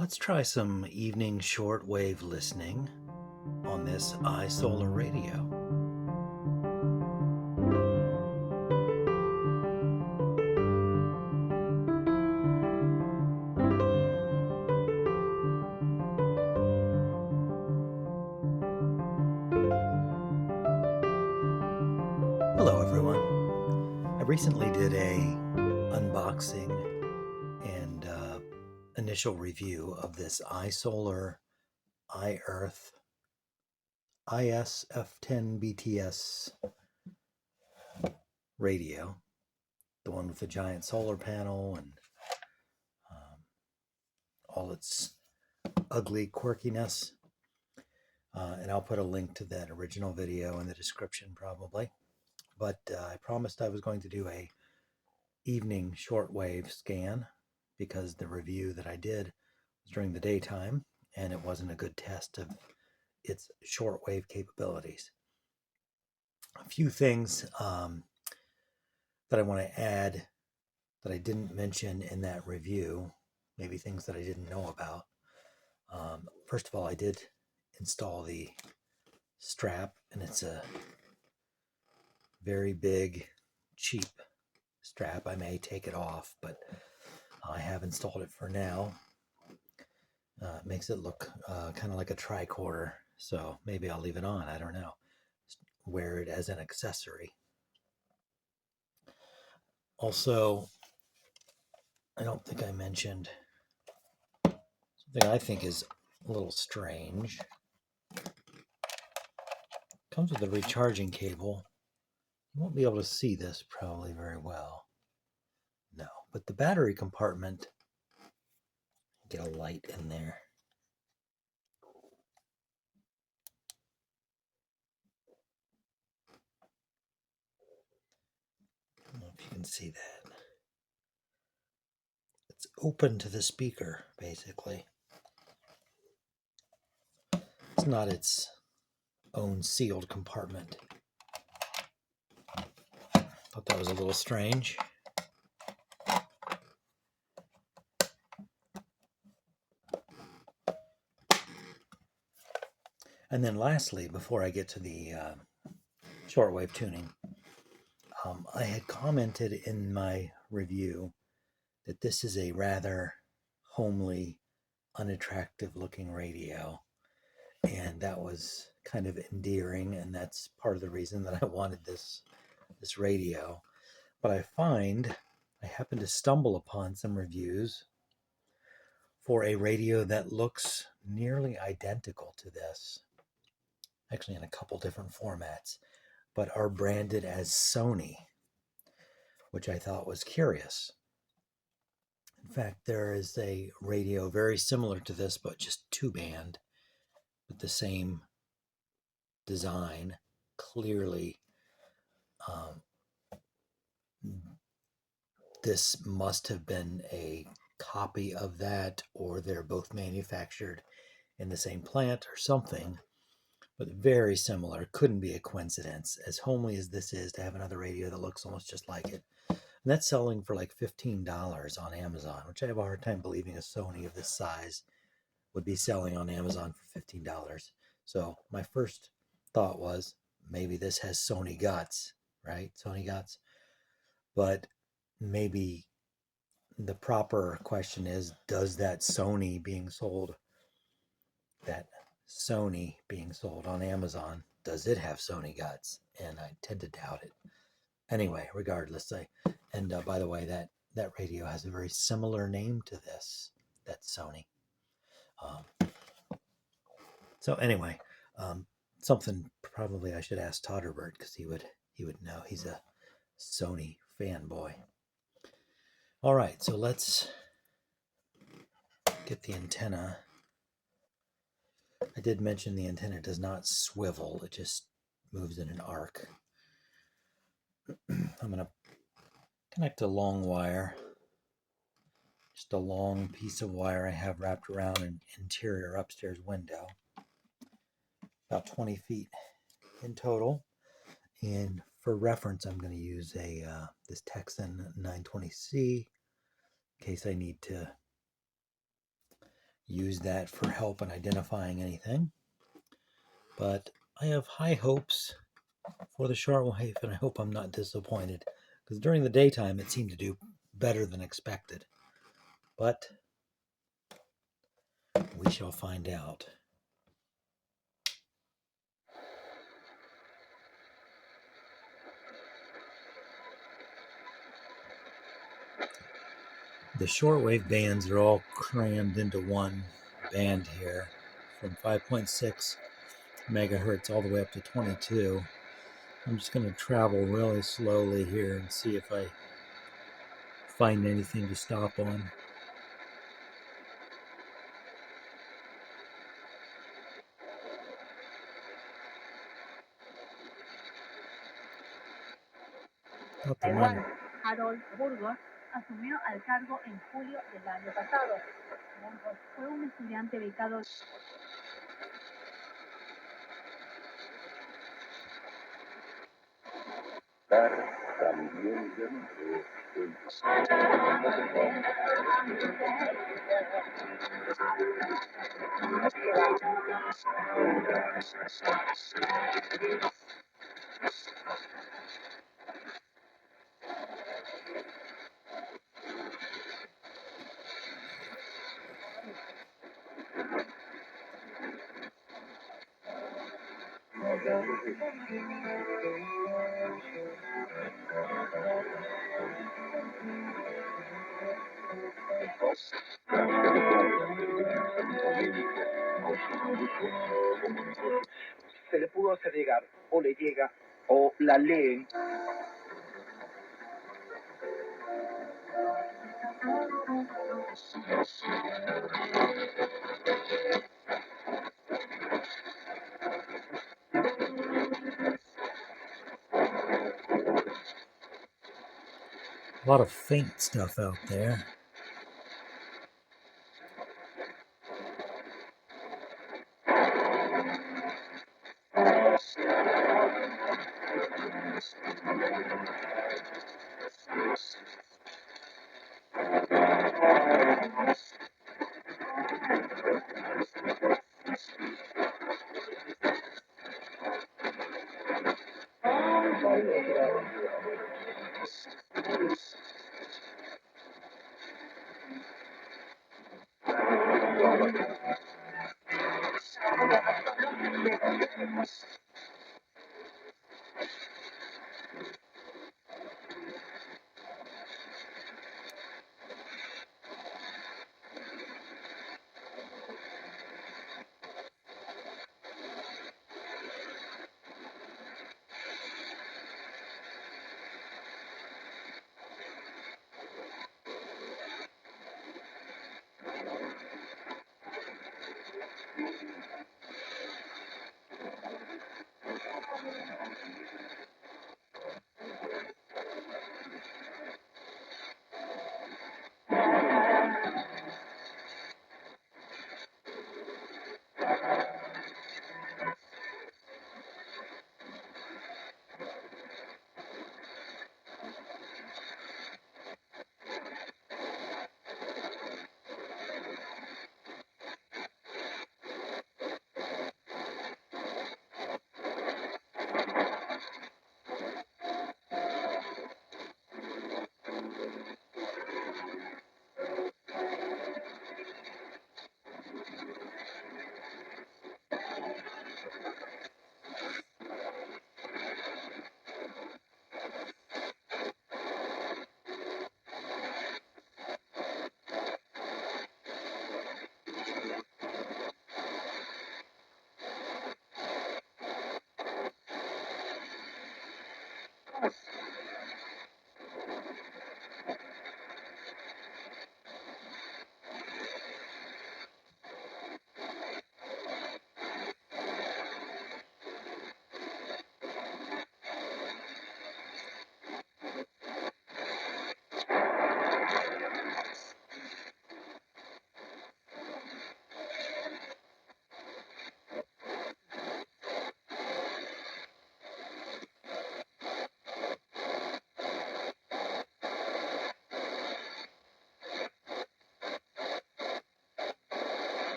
Let's try some evening shortwave listening on this iSolar radio. Hello everyone. I recently did a unboxing and initial review of this iSolar iEarth IS-F10BTS radio, the one with the giant solar panel and all its ugly quirkiness. And I'll put a link to that original video in the description probably. But I promised I was going to do a evening shortwave scan because the review that I did was during the daytime and it wasn't a good test of its shortwave capabilities. A few things that I want to add that I didn't mention in that review, maybe things that I didn't know about. First of all, I did install the strap, and it's a very big, cheap strap. I may take it off, but I have installed it for now. It makes it look kind of like a tricorder, so maybe I'll leave it on. I don't know. Wear it as an accessory. Also, I don't think I mentioned something I think is a little strange. Comes with a recharging cable. You won't be able to see this probably very well. No, but the battery compartment, get a light in there. I don't know if you can see that. It's open to the speaker, basically. It's not its own sealed compartment. Thought that was a little strange. And then lastly, before I get to the shortwave tuning, I had commented in my review that this is a rather homely, unattractive looking radio. And that was kind of endearing, and that's part of the reason that I wanted this radio. But I happened to stumble upon some reviews for a radio that looks nearly identical to this, actually in a couple different formats, but are branded as Sony, which I thought was curious. In fact, there is a radio very similar to this, but just two-band, with the same design, clearly. This must have been a copy of that, or they're both manufactured in the same plant or something, but very similar. Couldn't be a coincidence. As homely as this is, to have another radio that looks almost just like it. And that's selling for like $15 on Amazon, which I have a hard time believing a Sony of this size would be selling on Amazon for $15. So my first thought was, maybe this has Sony guts, right? Sony guts. But maybe the proper question is, does that Sony being sold on Amazon, does it have Sony guts? And I tend to doubt it. Anyway, regardless, by the way, that radio has a very similar name to this. That's Sony. So anyway, something probably I should ask Todderbert, because he would know. He's a Sony fanboy. All right, so let's get the antenna. I did mention the antenna does not swivel, it just moves in an arc. I'm going to connect a long wire, just a long piece of wire I have wrapped around an interior upstairs window, about 20 feet in total. And for reference, I'm going to use this Texan 920C in case I need to use that for help in identifying anything. But I have high hopes for the Shortwave, and I hope I'm not disappointed, because during the daytime it seemed to do better than expected. But we shall find out. The shortwave bands are all crammed into one band here, from 5.6 megahertz all the way up to 22. I'm just going to travel really slowly here and see if I find anything to stop on. Harold Burgos asumió al cargo en julio del año pasado. Burgos fue un estudiante becado. Se le pudo hacer llegar, o le llega, o la leen. A lot of faint stuff out there.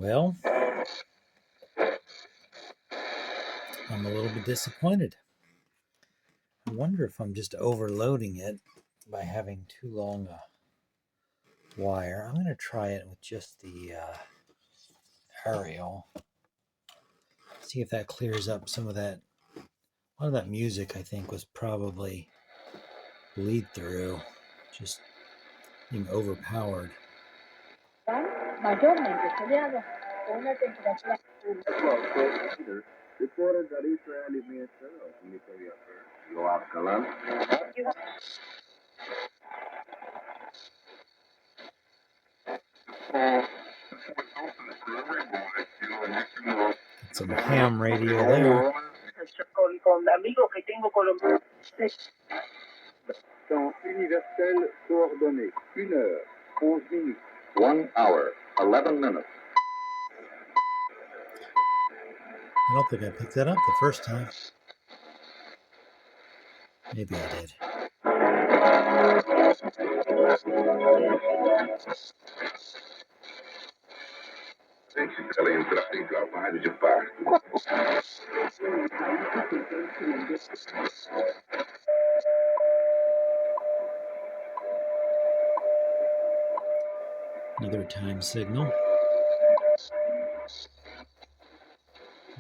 Well, I'm a little bit disappointed. I wonder if I'm just overloading it by having too long a wire. I'm going to try it with just the aerial. See if that clears up some of that. A lot of that music, I think, was probably bleed through, just being overpowered. Mayormente soleado, con una temperatura Reported that Israeli Minister of Military Affairs, Yoav Galan, Some ham radio there. con amigos que tengo colombianos. Dans universel coordonné, 1 heure, 11 minutes. 1 hour, 11 minutes. I don't think I picked that up the first time. Maybe I did. Another time signal.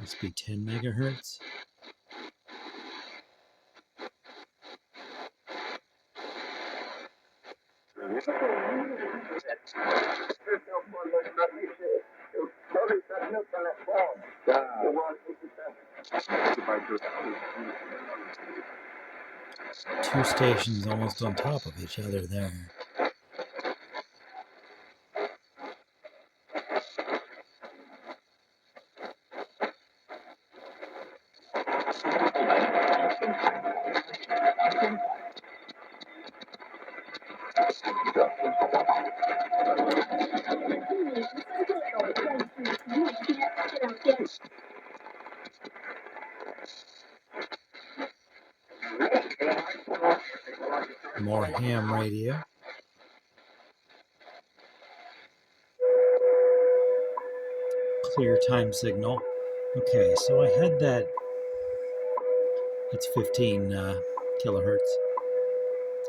Must be 10 megahertz. Two stations almost on top of each other there. More ham radio. Clear time signal. Okay, so I had that. That's 15 kilohertz.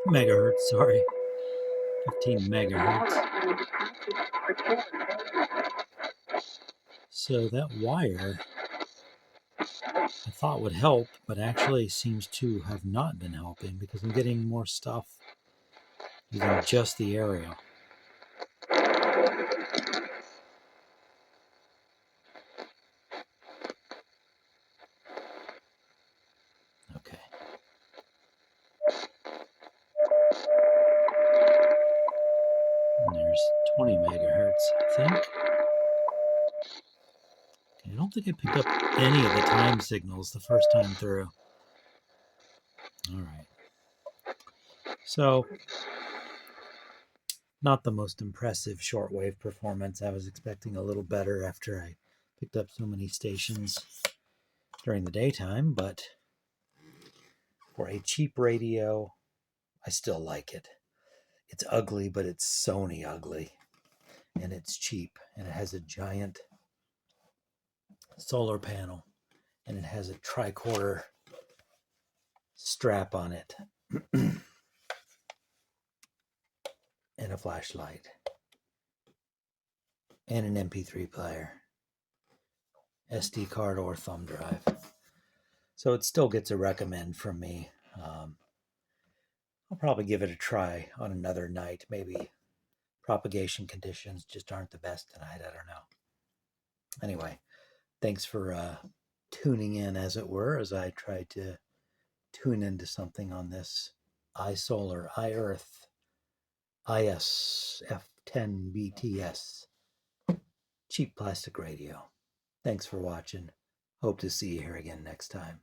Megahertz, sorry. 15 megahertz. So that wire I thought would help, but actually seems to have not been helping because I'm getting more stuff using just the aerial. Okay. And there's 20 megahertz, I think. Okay, I don't think I picked up any of the time signals the first time through. All right. So, not the most impressive shortwave performance. I was expecting a little better after I picked up so many stations during the daytime, but for a cheap radio, I still like it. It's ugly, but it's Sony ugly, and it's cheap, and it has a giant solar panel, and it has a tricorder strap on it, and a flashlight, and an MP3 player, SD card or thumb drive. So it still gets a recommend from me. I'll probably give it a try on another night. Maybe propagation conditions just aren't the best tonight. I don't know. Anyway, thanks for tuning in, as it were, as I tried to tune into something on this iSolar, iEarth, IS-F10BTS cheap plastic radio. Thanks for watching. Hope to see you here again next time.